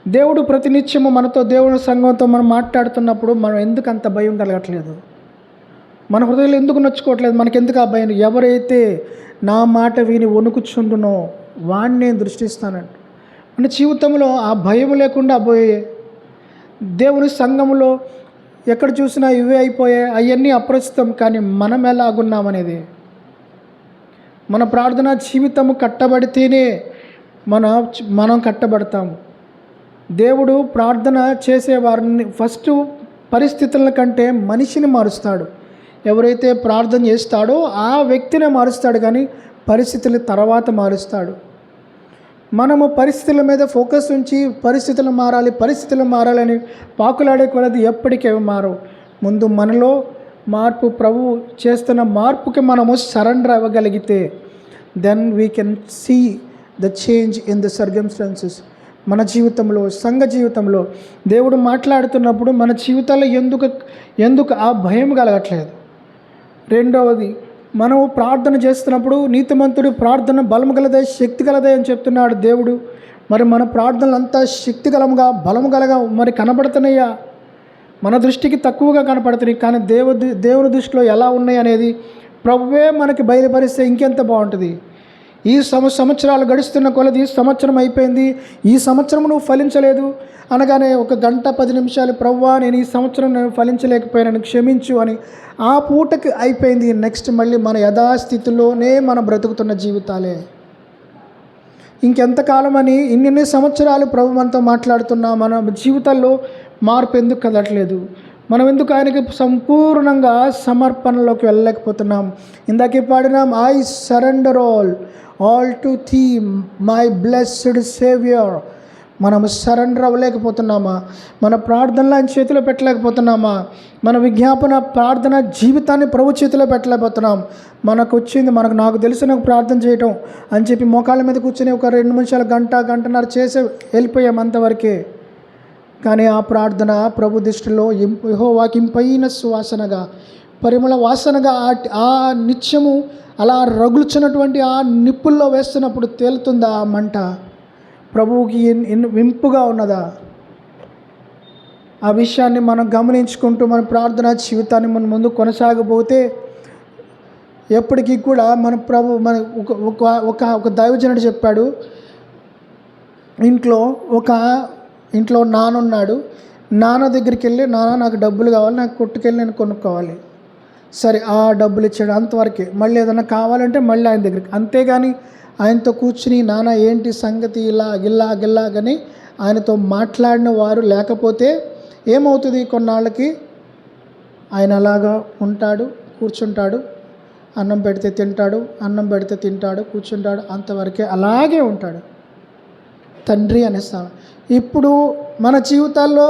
దేవుడు ప్రతినిత్యము మనతో, దేవుని సంఘంతో మనం మాట్లాడుతున్నప్పుడు మనం ఎందుకు అంత భయం కలగట్లేదు? మన హృదయాలు ఎందుకు నొచ్చుకోవట్లేదు? మనకెందుకు ఆ భయం? ఎవరైతే నా మాట విని వణుకుచుండునో వాడిని నేను దృష్టిస్తానంట. మన జీవితంలో ఆ భయం లేకుండా పోయే దేవుని సంఘంలో ఎక్కడ చూసినా ఇవే అయిపోయాయి, అవన్నీ అప్రస్తుతం. కానీ మనం ఎలాగున్నామనేది, మన ప్రార్థన జీవితము కట్టబడితేనే మనం కట్టబడతాము. దేవుడు ప్రార్థన చేసేవారిని ఫస్ట్ పరిస్థితుల కంటే మనిషిని మారుస్తాడు. ఎవరైతే ప్రార్థన చేస్తాడో ఆ వ్యక్తినే మారుస్తాడు, కానీ పరిస్థితుల తర్వాత మారుస్తాడు. మనము పరిస్థితుల మీద ఫోకస్ ఉంచి పరిస్థితులు మారాలని పాకులాడే కొలది ఎప్పటికీ మారవు. ముందు మనలో మార్పు, ప్రభు చేస్తున్న మార్పుకి మనము సరెండర్ అవ్వగలిగితే then we can see the change in the circumstances. మన జీవితంలో, సంఘ జీవితంలో దేవుడు మాట్లాడుతున్నప్పుడు మన జీవితాల్లో ఎందుకు ఆ భయం కలగట్లేదు? రెండవది, మనము ప్రార్థన చేస్తున్నప్పుడు నీతిమంతుడి ప్రార్థన బలము గలదే, శక్తి గలదే అని చెప్తున్నాడు దేవుడు. మరి మన ప్రార్థనలు అంతా శక్తిగలంగా, బలము గలగా మరి కనబడుతున్నాయా? మన దృష్టికి తక్కువగా కనపడుతున్నాయి, కానీ దేవుని దృష్టిలో ఎలా ఉన్నాయి అనేది ప్రభువే మనకి బయలుపరిస్తే ఇంకెంత బాగుంటుంది. ఈ సంవత్సరాలు గడుస్తున్న కొలది సంవత్సరం అయిపోయింది, ఈ సంవత్సరం నువ్వు ఫలించలేదు అనగానే ఒక గంట 10 నిమిషాలు ప్రభువా నేను ఈ సంవత్సరం నేను ఫలించలేకపోయాను క్షమించు అని ఆ పూటకి అయిపోయింది. నెక్స్ట్ మళ్ళీ మన యథాస్థితిలోనే మనం బ్రతుకుతున్న జీవితాలే. ఇంకెంతకాలం అని ఇన్ని సంవత్సరాలు ప్రభు మనతో మాట్లాడుతున్నా మన జీవితాల్లో మార్పు ఎందుకు కదలట్లేదు? మనం ఎందుకు ఆయనకి సంపూర్ణంగా సమర్పణలోకి వెళ్ళలేకపోతున్నాం? ఇందాకే పాడినాం, I surrender all to thee my blessed saviour. మనము సరెండర్ అవ్వలేకపోతున్నామా? మన ప్రార్థనలు ఆయన చేతిలో పెట్టలేకపోతున్నామా? మన విజ్ఞాపన ప్రార్థన జీవితాన్ని ప్రభు చేతిలో పెట్టలేకపోతున్నాం. నాకు తెలిసిన ప్రార్థన చేయటం అని చెప్పి మోకాళ్ళ మీద కూర్చొని ఒక 2 నిమిషాలు, గంటన్నర చేసి వెళ్ళిపోయాం అంతవరకే. కానీ ఆ ప్రార్థన ప్రభు దృష్టిలో యెహోవాకి ఇంపైన సువాసనగా, పరిమళ వాసనగా ఆ నిత్యము అలా రగులుచున్నటువంటి ఆ నిప్పుల్లో వేస్తున్నప్పుడు తేలుతుందా ఆ మంట? ప్రభువుకి వింపుగా ఉన్నదా? ఆ విషయాన్ని మనం గమనించుకుంటూ మన ప్రార్థనా జీవితాన్ని మనం ముందు కొనసాగబోతే ఎప్పటికీ కూడా మన ప్రభు మన ఒక దైవజనుడు చెప్పాడు, ఇంట్లో నానున్నాడు, నాన్న దగ్గరికి వెళ్ళి నాన్న నాకు డబ్బులు కావాలి, నాకు కొట్టుకెళ్ళి నేను కొనుక్కోవాలి. సరే ఆ డబ్బులు ఇచ్చాడు, అంతవరకే. మళ్ళీ ఏదైనా కావాలంటే మళ్ళీ ఆయన దగ్గరికి, అంతేగాని ఆయనతో కూర్చుని నాన్న ఏంటి సంగతి ఇలాగని ఆయనతో మాట్లాడిన వారు లేకపోతే ఏమవుతుంది? కొన్నాళ్ళకి ఆయన అలాగా ఉంటాడు, కూర్చుంటాడు, అన్నం పెడితే తింటాడు, కూర్చుంటాడు, అంతవరకే అలాగే ఉంటాడు తండ్రి అనే స్థానం. ఇప్పుడు మన జీవితాల్లో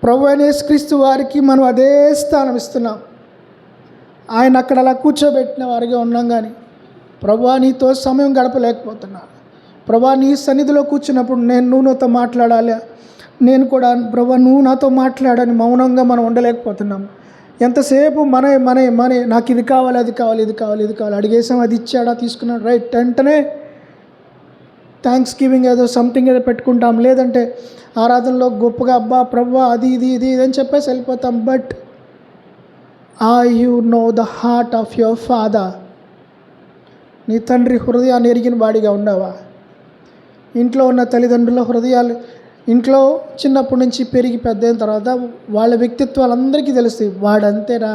ప్రభు అయిన యేసుక్రీస్తు వారికి మనం అదే స్థానం ఇస్తున్నాం. ఆయన అక్కడ అలా కూర్చోబెట్టిన వారిగా ఉన్నాం. కానీ ప్రభువా నీతో సమయం గడపలేకపోతున్నా, ప్రభువా నీ సన్నిధిలో కూర్చున్నప్పుడు నువ్వు నాతో మాట్లాడాలి, నేను కూడా ప్రభువా నువ్వు నాతో మాట్లాడని మౌనంగా మనం ఉండలేకపోతున్నాం. ఎంతసేపు మనే నాకు ఇది కావాలి, అది కావాలి, ఇది కావాలి, ఇది కావాలి అడిగేసాం, అది ఇచ్చాడా, తీసుకున్నాడు, రైట్, వెంటనే థ్యాంక్స్ గివింగ్ ఏదో సంథింగ్ ఏదో పెట్టుకుంటాం. లేదంటే ఆరాధనలో గొప్పగా అబ్బా ప్రభువా అది ఇది ఇది అని చెప్పేసి వెళ్ళిపోతాం. But you know the heart of your father? నీ తండ్రి హృదయాన్ని ఎరిగిన వాడిగా ఉన్నావా? ఇంట్లో ఉన్న తల్లిదండ్రుల హృదయాలు, ఇంట్లో చిన్నప్పటి నుంచి పెరిగి పెద్ద అయిన తర్వాత వాళ్ళ వ్యక్తిత్వాలు అందరికీ తెలుస్తాయి. వాడంతేరా,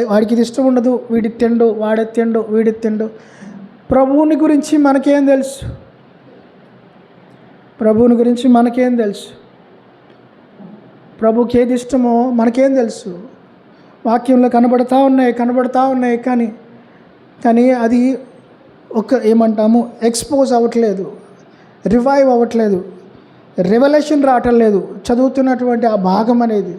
వాడికి ఇది ఇష్టం ఉండదు, వీడి తిండు, వాడే తిండు, వీడి తిండు. ప్రభువుని గురించి మనకేం తెలుసు? ప్రభువుని గురించి మనకేం తెలుసు? ప్రభుకి ఏది ఇష్టమో మనకేం తెలుసు? వాక్యంలో కనబడతా ఉన్నాయి, కానీ అది ఏమంటాము, ఎక్స్పోజ్ అవ్వట్లేదు, రివైవ్ అవ్వట్లేదు, రెవల్యూషన్ రావటం లేదు చదువుతున్నటువంటి ఆ భాగం అనేది.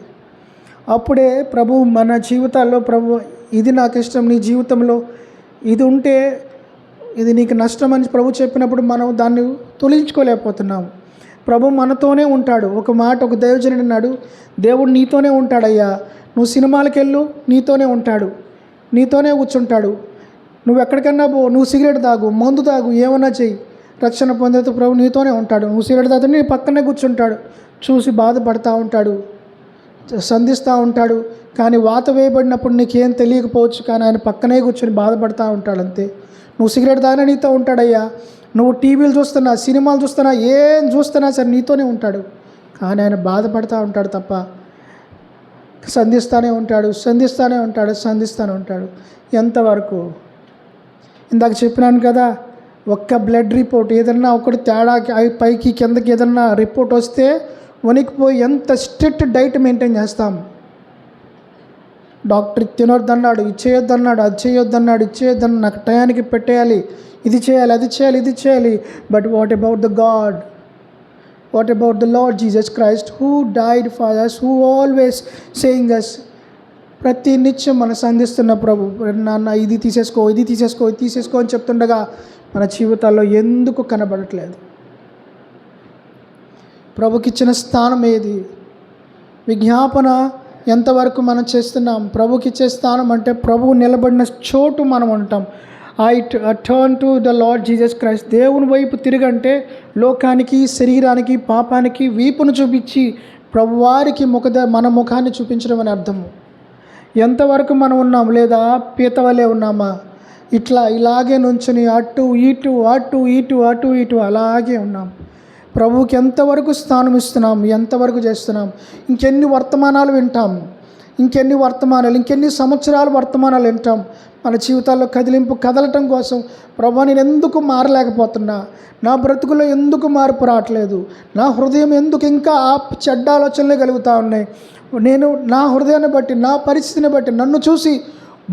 అప్పుడే ప్రభు మన జీవితాల్లో, ప్రభు ఇది నాకు ఇష్టం, నీ జీవితంలో ఇది ఉంటే ఇది నీకు నష్టం అని ప్రభు చెప్పినప్పుడు మనం దాన్ని తొలగించుకోలేకపోతున్నాము. ప్రభు మనతోనే ఉంటాడు. ఒక దైవజనుడు అన్నాడు, దేవుడు నీతోనే ఉంటాడయ్యా, నువ్వు సినిమాలకు వెళ్ళు, నీతోనే ఉంటాడు, నీతోనే కూర్చుంటాడు. నువ్వు ఎక్కడికన్నా పో, నువ్వు సిగరెట్ తాగు, మందు తాగు, ఏమన్నా చెయ్యి, రక్షణ పొందేతో ప్రభు నీతోనే ఉంటాడు. నువ్వు సిగరెట్ తాగుతూ నీ పక్కనే కూర్చుంటాడు, చూసి బాధపడతా ఉంటాడు, సంధిస్తూ ఉంటాడు. కానీ వాత వేయబడినప్పుడు నీకేం తెలియకపోవచ్చు, కానీ ఆయన పక్కనే కూర్చొని బాధపడతా ఉంటాడు అంతే. నువ్వు సిగరెట్ తాగినా నీతో ఉంటాడయ్యా, నువ్వు టీవీలు చూస్తున్నా, సినిమాలు చూస్తున్నా, ఏం చూస్తున్నా సరే నీతోనే ఉంటాడు. కానీ ఆయన బాధపడతా ఉంటాడు తప్ప సంధిస్తూనే ఉంటాడు. ఎంతవరకు? ఇందాక చెప్పినాను కదా, ఒక్క బ్లడ్ రిపోర్ట్ ఏదన్నా ఒకటి తేడా పైకి కిందకి ఏదన్నా రిపోర్ట్ వస్తే వణికిపోయి ఎంత స్ట్రిక్ట్ డైట్ మెయింటైన్ చేస్తాం. డాక్టర్ తినొద్దన్నాడు, ఇది చేయొద్దన్నాడు, అది చేయొద్దన్నాడు, నాకు టయానికి పెట్టేయాలి, ఇది చేయాలి, అది చేయాలి, ఇది చేయాలి. But what about the God? What about the lord Jesus Christ who died for us, who always saying us, ప్రతి నిత్యం మన సంధిస్తున్న ప్రభు, నాన్న ఇది తీసేసుకో అని చెప్తుండగా మన జీవితాల్లో ఎందుకు కనబడట్లేదు? ప్రభుకిచ్చిన స్థానం ఏది? విజ్ఞాపన ఎంతవరకు మనం చేస్తున్నాం? ప్రభుకి ఇచ్చే స్థానం అంటే ప్రభువు నిలబడిన చోటు మనం ఉంటాం. I turn to the lord Jesus Christ. దేవుని వైపు తిరిగంటే లోకానికి, శరీరానికి, పాపానికి వీపును చూపించి ప్రభువారికి మన ముఖాన్ని చూపించడం అని అర్థము. ఎంతవరకు మనం ఉన్నాం? లేదా పీతవలే ఉన్నామా? ఇలాగే నుంచుని అటు ఇటు అలాగే ఉన్నాం. ప్రభువుకి ఎంతవరకు స్థానం ఇస్తున్నాం? ఎంతవరకు చేస్తున్నాం? ఇంకెన్ని వర్తమానాలు వింటాం? ఇంకెన్ని సంవత్సరాలు వర్తమానాలు వింటాం? మన జీవితాల్లో కదలటం కోసం ప్రభు నేను ఎందుకు మారలేకపోతున్నా? నా బ్రతుకులో ఎందుకు మార్పు రావట్లేదు? నా హృదయం ఎందుకు ఇంకా చెడ్డ ఆలోచనలే కలుగుతూ ఉన్నాయి? నేను నా హృదయాన్ని బట్టి, నా పరిస్థితిని బట్టి నన్ను చూసి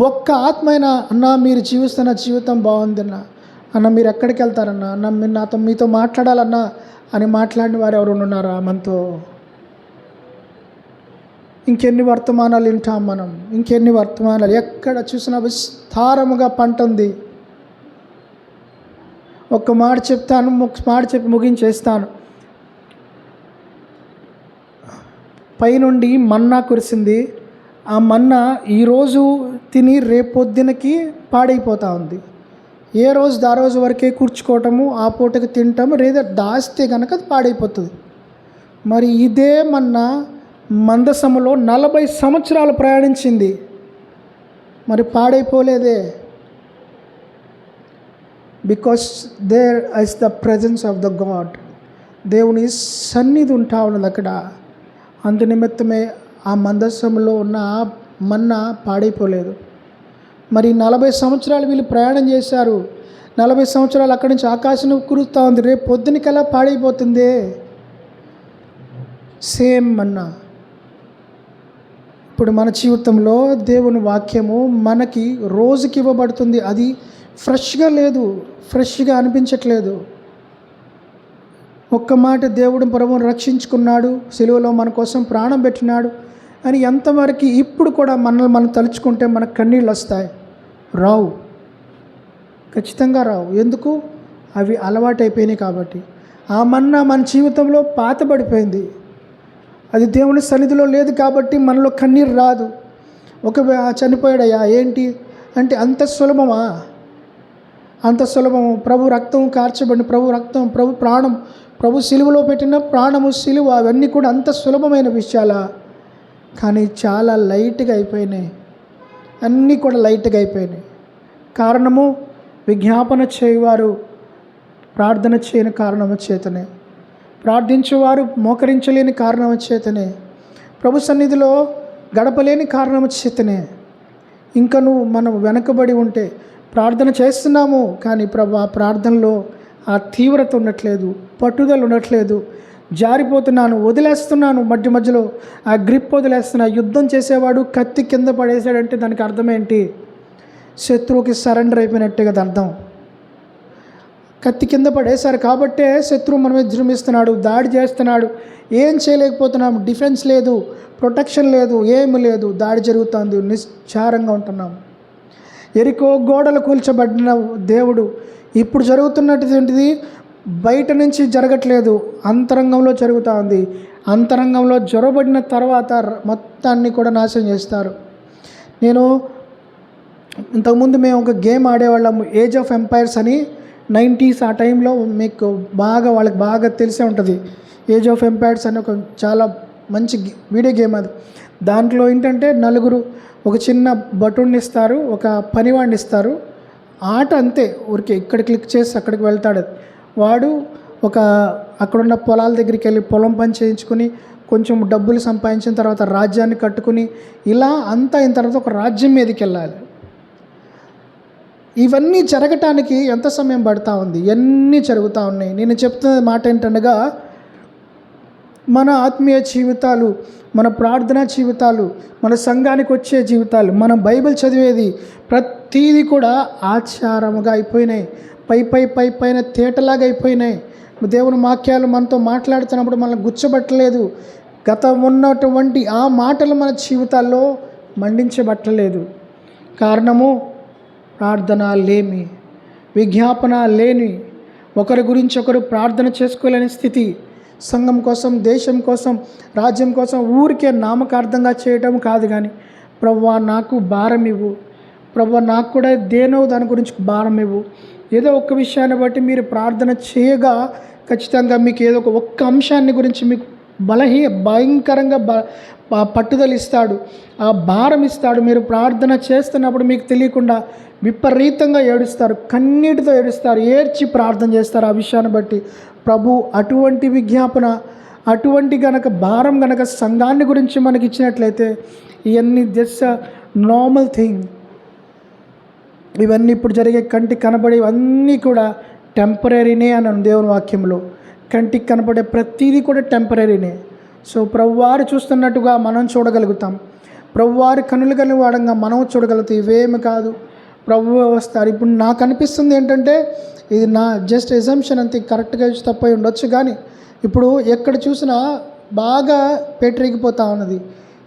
ఒక్క ఆత్మైన అన్నా మీరు జీవిస్తున్న జీవితం బాగుందన్నా, అన్న మీరు ఎక్కడికి వెళ్తారన్నా, అన్న మీరు మీతో మాట్లాడాలన్నా అని మాట్లాడిన వారు ఎవరు ఉన్నారా మనతో? ఇంకెన్ని వర్తమానాలు వింటాం మనం? ఎక్కడ చూసినా విస్తారముగా పంట ఉంది. ఒక్క మాట చెప్పి ముగించేస్తాను. పైనుండి మన్నా కురిసింది. ఆ మన్నా ఈరోజు తిని రేపొద్దునకి పాడైపోతూ ఉంది. ఏ రోజు ఆ రోజు వరకే కూర్చుకోవటము, ఆ పూటకి తింటాము, లేదా దాస్తే కనుక అది పాడైపోతుంది. మరి ఇదే మన్నా మందసములో 40 సంవత్సరాలు ప్రయాణించింది, మరి పాడైపోలేదే. Because there is the presence of the God. దేవుని సన్నిధి ఉంటా ఉన్నది అక్కడ. అందు నిమిత్తమే ఆ మందసములో ఉన్న మన్నా పాడైపోలేదు. మరి 40 సంవత్సరాలు వీళ్ళు ప్రయాణం చేశారు. 40 సంవత్సరాలు అక్కడి నుంచి ఆకాశం కురుస్తూ ఉంది. రేపు పొద్దునికల్లా పాడైపోతుంది. సేమ్ మన్నా ఇప్పుడు మన జీవితంలో దేవుని వాక్యము మనకి రోజుకి ఇవ్వబడుతుంది. అది ఫ్రెష్గా లేదు, ఫ్రెష్గా అనిపించట్లేదు. ఒక్క మాట దేవుడు ప్రభువును రక్షించుకున్నాడు, సిలువలో మన కోసం ప్రాణం పెట్టినాడు అని ఎంతవరకు ఇప్పుడు కూడా మనం తలుచుకుంటే మనకు కన్నీళ్ళు వస్తాయి. రావు, ఖచ్చితంగా రావు. ఎందుకు? అవి అలవాటైపోయినాయి కాబట్టి. ఆ మన్నా మన జీవితంలో పాతబడిపోయింది, అది దేవుని సన్నిధిలో లేదు కాబట్టి మనలో కన్నీరు రాదు. చనిపోయాడయ్యా ఏంటి అంటే అంత సులభమా? అంత సులభము. ప్రభు రక్తం కార్చబడి, ప్రభు రక్తం, ప్రభు ప్రాణం, ప్రభు సిలువలో పెట్టిన ప్రాణము, సిలువ, అవన్నీ కూడా అంత సులభమైన విషయాలా? కానీ చాలా లైట్గా అయిపోయినాయి, అన్నీ కూడా లైట్గా అయిపోయినాయి. కారణము విజ్ఞాపన చేయవారు ప్రార్థన చేయని కారణము చేతనే, ప్రార్థించేవారు మోకరించలేని కారణము చేతనే, ప్రభు సన్నిధిలో గడపలేని కారణము చేతనే. ఇంకా మనం వెనకబడి ఉంటే, ప్రార్థన చేస్తున్నాము కానీ ప్రభు ఆ ప్రార్థనలో ఆ తీవ్రత ఉండట్లేదు, పట్టుదల ఉండట్లేదు, జారిపోతున్నాను, వదిలేస్తున్నాను, మధ్య మధ్యలో ఆ గ్రిప్ వదిలేస్తున్నా. యుద్ధం చేసేవాడు కత్తి కింద పడేసాడంటే దానికి అర్థం ఏంటి? శత్రువుకి సరెండర్ అయిపోయినట్టే కదా అర్థం. కత్తి కింద పడేశారు కాబట్టే శత్రువు మన మీద విజృంభిస్తున్నాడు, దాడి చేస్తున్నాడు. ఏం చేయలేకపోతున్నాం, డిఫెన్స్ లేదు, ప్రొటెక్షన్ లేదు, ఏమి లేదు, దాడి జరుగుతుంది, నిశ్చారంగా ఉంటున్నాం. ఎరికో గోడలు కూల్చబడిన దేవుడు ఇప్పుడు జరుగుతున్నటువంటిది బయట నుంచి జరగట్లేదు, అంతరంగంలో జరుగుతూ ఉంది. అంతరంగంలో జొరబడిన తర్వాత మొత్తాన్ని కూడా నాశనం చేస్తారు. నేను ఇంతకుముందు మేము ఒక గేమ్ ఆడేవాళ్ళము, ఏజ్ ఆఫ్ ఎంపైర్స్ అని. 90s ఆ టైంలో మీకు వాళ్ళకి బాగా తెలిసే ఉంటుంది. ఏజ్ ఆఫ్ ఎంపైర్స్ అని ఒక చాలా మంచి వీడియో గేమ్ అది. దాంట్లో ఏంటంటే నలుగురు ఒక చిన్న బటన్ని ఇస్తారు, ఒక పనివాడిని ఇస్తారు. ఆట అంతే, ఊరికే ఇక్కడ క్లిక్ చేసి అక్కడికి వెళ్తాడు వాడు. అక్కడున్న పొలాల దగ్గరికి వెళ్ళి పొలం పని చేయించుకుని కొంచెం డబ్బులు సంపాదించిన తర్వాత రాజ్యాన్ని కట్టుకుని ఇలా అంతా అయిన తర్వాత ఒక రాజ్యం మీదకి వెళ్ళాలి. ఇవన్నీ జరగటానికి ఎంత సమయం పడుతూ ఉంది, ఇవన్నీ జరుగుతూ ఉన్నాయి. నేను చెప్తున్న మాట ఏంటనగా, మన ఆత్మీయ జీవితాలు, మన ప్రార్థనా జీవితాలు, మన సంఘానికి వచ్చే జీవితాలు, మనం బైబిల్ చదివేది ప్రతీది కూడా ఆచారముగా అయిపోయినాయి, పైన తేటలాగా అయిపోయినాయి. దేవుని వాక్యాలు మనతో మాట్లాడుతున్నప్పుడు మనల్ని గుచ్చబట్టలేదు. గతం ఉన్నటువంటి ఆ మాటలు మన జీవితాల్లో మండించబట్టలేదు. కారణము ప్రార్థన లేమి, విజ్ఞాపన లేని, ఒకరి గురించి ఒకరు ప్రార్థన చేసుకోలేని స్థితి. సంఘం కోసం, దేశం కోసం, రాజ్యం కోసం ఊరికే నామకార్థంగా చేయటం కాదు, కానీ ప్రభువా నాకు భారం ఇవ్వు, ప్రభువా నాకు కూడా దేనో దాని గురించి భారం ఇవ్వు. ఏదో ఒక్క విషయాన్ని బట్టి మీరు ప్రార్థన చేయగా ఖచ్చితంగా మీకు ఏదో ఒక్క అంశాన్ని గురించి మీకు భయంకరంగా పట్టుదల ఇస్తాడు, ఆ భారం ఇస్తాడు. మీరు ప్రార్థన చేస్తున్నప్పుడు మీకు తెలియకుండా విపరీతంగా ఏడుస్తారు, కన్నీటితో ఏడుస్తారు, ఏడ్చి ప్రార్థన చేస్తారు. ఆ విషయాన్ని బట్టి ప్రభు అటువంటి విజ్ఞాపన, అటువంటి గనక భారం గనక సంఘాన్ని గురించి మనకి ఇచ్చినట్లయితే ఇవన్నీ జస్ట్ నార్మల్ థింగ్. ఇవన్నీ ఇప్పుడు జరిగే కంటికి కనబడేవన్నీ కూడా టెంపరీనే అని దేవుని వాక్యంలో. కంటికి కనపడే ప్రతిదీ కూడా టెంపరీనే. సో ప్రభువారు చూస్తున్నట్టుగా మనం చూడగలుగుతాం, ప్రభువారి కనులు కలిగి వాడంగా మనం చూడగలుగుతాం. ఇవేమి కాదు, ప్రభువు వస్తారు. ఇప్పుడు నాకు అనిపిస్తుంది ఏంటంటే, ఇది నా జస్ట్ ఎజంప్షన్ అంతే, కరెక్ట్గా తప్పై ఉండొచ్చు, కానీ ఇప్పుడు ఎక్కడ చూసినా బాగా పేటరేగిపోతూ ఉన్నది.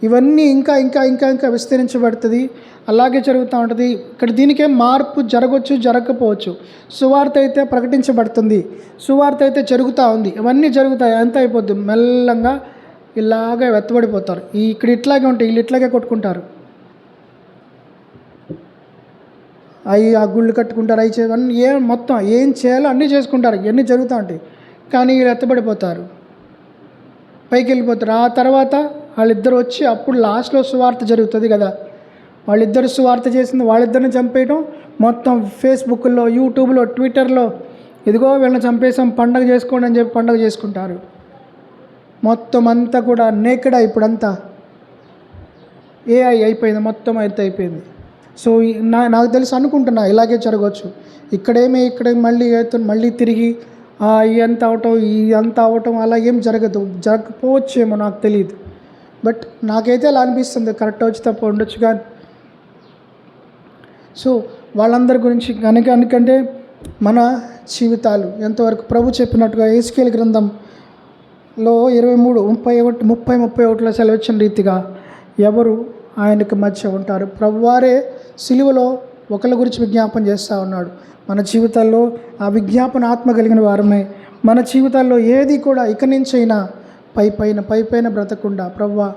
ఇవన్నీ ఇంకా ఇంకా ఇంకా ఇంకా విస్తరించబడుతుంది, అలాగే జరుగుతూ ఉంటుంది. ఇక్కడ దీనికే మార్పు జరగవచ్చు, జరగకపోవచ్చు. సువార్త అయితే ప్రకటించబడుతుంది, సువార్త అయితే జరుగుతూ ఉంది, ఇవన్నీ జరుగుతాయి. అంత అయిపోద్ది, మెల్లంగా ఇలాగే వెత్తబడిపోతారు. ఇక్కడ ఇట్లాగే ఉంటాయి, వీళ్ళు ఇట్లాగే కొట్టుకుంటారు, ఆ గుళ్ళు కట్టుకుంటారు, అవి మొత్తం ఏం చేయాలో అన్నీ చేసుకుంటారు, ఇవన్నీ జరుగుతూ ఉంటాయి. కానీ వీళ్ళు ఎత్తబడిపోతారు, పైకి వెళ్ళిపోతారు. ఆ తర్వాత వాళ్ళిద్దరు వచ్చి అప్పుడు లాస్ట్లో సువార్త జరుగుతుంది కదా. వాళ్ళిద్దరు సువార్త చేసింది, వాళ్ళిద్దరిని చంపేయడం, మొత్తం ఫేస్బుక్లో, యూట్యూబ్లో, ట్విట్టర్లో ఇదిగో వీళ్ళని చంపేసాం, పండగ చేసుకోండి అని చెప్పి పండగ చేసుకుంటారు. మొత్తం అంతా కూడా నేకెడ్, ఇప్పుడంతా ఏఐ అయిపోయింది, మొత్తం అయితే అయిపోయింది. సో నాకు తెలిసి అనుకుంటున్నా ఇలాగే జరగవచ్చు. ఇక్కడ మళ్ళీ తిరిగి ఇదంతా అవటం అలా ఏం జరగకపోవచ్చేమో, నాకు తెలియదు. బట్ నాకైతే అలా అనిపిస్తుంది, కరెక్ట్ వచ్చి తప్ప ఉండొచ్చు. కానీ సో వాళ్ళందరి గురించి ఎందుకంటే మన జీవితాలు ఎంతవరకు ప్రభు చెప్పినట్టుగా ఎహెజ్కేలు గ్రంథంలో 23:30-31 సెలవిచ్చిన రీతిగా ఎవరు ఆయనకు మధ్య ఉంటారు. ప్రభువారే సిలువలో ఒకళ్ళ గురించి విజ్ఞాపన చేస్తూ ఉన్నాడు. మన జీవితాల్లో ఆ విజ్ఞాపన ఆత్మ కలిగిన వారమే. మన జీవితాల్లో ఏది కూడా ఇక నుంచైనా పైపైన బ్రతకుండా, ప్రభువా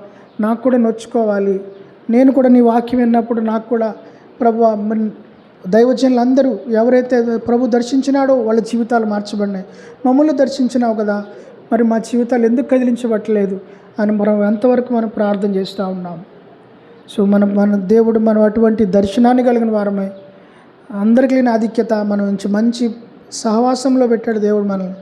నాకు కూడా నొచ్చుకోవాలి, నేను కూడా నీ వాక్యం విన్నప్పుడు నాకు కూడా ప్రభువా, దైవజనులందరూ ఎవరైతే ప్రభు దర్శించినాడో వాళ్ళ జీవితాలు మార్చబడినాయి, మమ్మల్ని దర్శించినావు కదా, మరి మా జీవితాలు ఎందుకు కదిలించబట్టలేదు అని మనం ఎంతవరకు మనం ప్రార్థన చేస్తూ ఉన్నాం. సో మన దేవుడు మనం అటువంటి దర్శనాన్ని కలిగిన వారమై, అందరికీ లేని ఆధిక్యత మనం మంచి సహవాసంలో పెట్టాడు దేవుడు మనల్ని.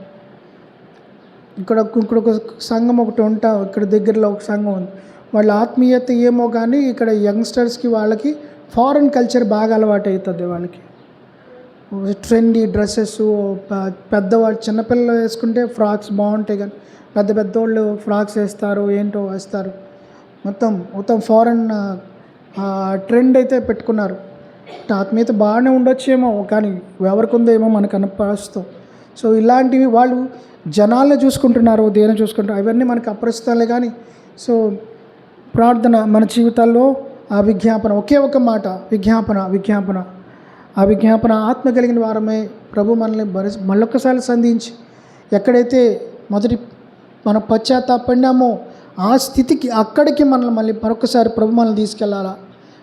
ఇక్కడ ఒక సంఘం ఒకటి ఇక్కడ దగ్గరలో ఒక సంఘం ఉంది. వాళ్ళ ఆత్మీయత ఏమో కానీ ఇక్కడ యంగ్స్టర్స్కి వాళ్ళకి ఫారెన్ కల్చర్ బాగా అలవాటు అవుతుంది. వాళ్ళకి ట్రెండీ డ్రెస్సెస్, పెద్దవాళ్ళు చిన్నపిల్లలు వేసుకుంటే ఫ్రాక్స్ బాగుంటాయి, కానీ పెద్దవాళ్ళు ఫ్రాక్స్ వేస్తారు, ఏంటో వేస్తారు. మొత్తం ఫారెన్ ట్రెండ్ అయితే పెట్టుకున్నారు. ఆత్మీయత బాగానే ఉండొచ్చేమో, కానీ ఎవరికి ఉందో ఏమో మనకు అనిపిస్తాం. సో ఇలాంటివి వాళ్ళు జనాలను చూసుకుంటున్నారు, దేని చూసుకుంటారు, అవన్నీ మనకు అప్రస్తుతాలే. కానీ సో ప్రార్థన మన జీవితాల్లో ఆ విజ్ఞాపన, ఒకే ఒక మాట, విజ్ఞాపన ఆ విజ్ఞాపన ఆత్మ కలిగిన వారమే. ప్రభు మనల్ని మళ్ళొక్కసారి సంధించి ఎక్కడైతే మన పశ్చాత్తాపడినామో ఆ స్థితికి, అక్కడికి మళ్ళీ మరొకసారి ప్రభు మనల్ని తీసుకెళ్ళాలా,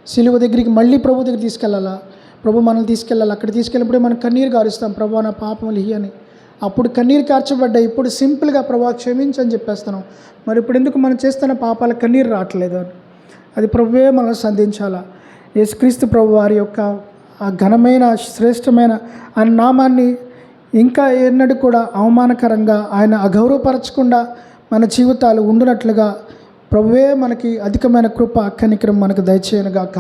సిలువ దగ్గరికి మళ్ళీ ప్రభు దగ్గర తీసుకెళ్ళాలా, ప్రభు మనల్ని తీసుకెళ్ళాలి. అక్కడ తీసుకెళ్ళినప్పుడే మనం కన్నీరు కారుస్తాం, ప్రభు నా పాపములు ఇయ్యి అని. అప్పుడు కన్నీరు కార్చబడ్డాయి, ఇప్పుడు సింపుల్గా ప్రభు క్షమించని చెప్పేస్తున్నాం. మరి ఇప్పుడు ఎందుకు మనం చేస్తున్న పాపాల కన్నీరు రావట్లేదు? అది ప్రభువే మనల్ని సంధించాలా. యేసుక్రీస్తు ప్రభు వారి యొక్క ఆ ఘనమైన శ్రేష్టమైన ఆ నామాన్ని ఇంకా ఎన్నడూ కూడా అవమానకరంగా, ఆయన అగౌరవపరచకుండా మన జీవితాలు ఉండునట్లుగా ప్రభువే మనకి అధికమైన కృప కనికరం మనకు దయచేయనుగాక.